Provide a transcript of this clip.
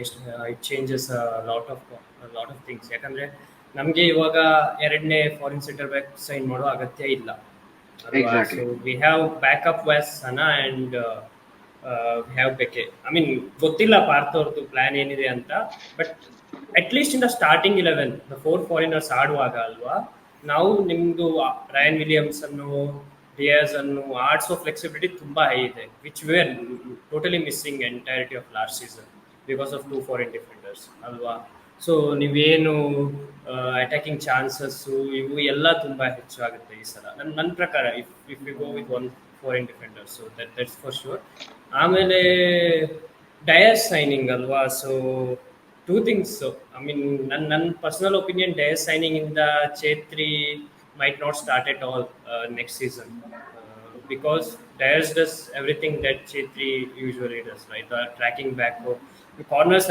It changes lot of things. ಯಾಕಂದ್ರೆ ನಮಗೆ ಇವಾಗ ಎರಡನೇ ಫಾರಿನ್ ಸೆಂಟರ್ ಬ್ಯಾಕ್ ಸೈನ್ ಮಾಡೋ ಅಗತ್ಯ ಇಲ್ಲ ಅಲ್ವಾ. So exactly. We have backup ವ್ಯಾಸ್ ಸನಾ ಆ್ಯಂಡ್ ವಿ ಹ್ಯಾವ್ ಬೆಕೆ. ಐ ಮೀನ್ ಗೊತ್ತಿಲ್ಲ ಪಾರ್ಥ ಅವ್ರದ್ದು ಪ್ಲಾನ್ ಏನಿದೆ ಅಂತ, but at least in the starting 11 the 4 foreigners ಆಡುವಾಗ ಅಲ್ವಾ, ನಾವು ನಿಮ್ಮದು ರಯನ್ ವಿಲಿಯಮ್ಸ್ ಅನ್ನು, ಡಿಯಾಸ್ ಅನ್ನು ಆಡ್ಸೋ ಫ್ಲೆಕ್ಸಿಬಿಲಿಟಿ ತುಂಬಾ ಹೈ ಇದೆ, which were totally missing entirety of last season because of 2 foreign defenders ಅಲ್ವಾ. ಸೊ ನೀವೇನು ಅಟ್ಯಾಕಿಂಗ್ ಚಾನ್ಸಸ್ಸು ಇವು ಎಲ್ಲ ತುಂಬ ಹೆಚ್ಚಾಗುತ್ತೆ ಈ ಸಲ ನನ್ನ ಪ್ರಕಾರ. If you go with 1 foreign defender, so that's for sure. ಆಮೇಲೆ ಡಯಸ್ ಸೈನಿಂಗ್ ಅಲ್ವಾ. So two things. I mean ನನ್ನ ಪರ್ಸನಲ್ ಒಪಿನಿಯನ್, ಡಯಸ್ ಸೈನಿಂಗ್ ಇಂದ Chhetri might not start at all next season, because Dyers does everything that Chetri usually does, right? The tracking back, the corners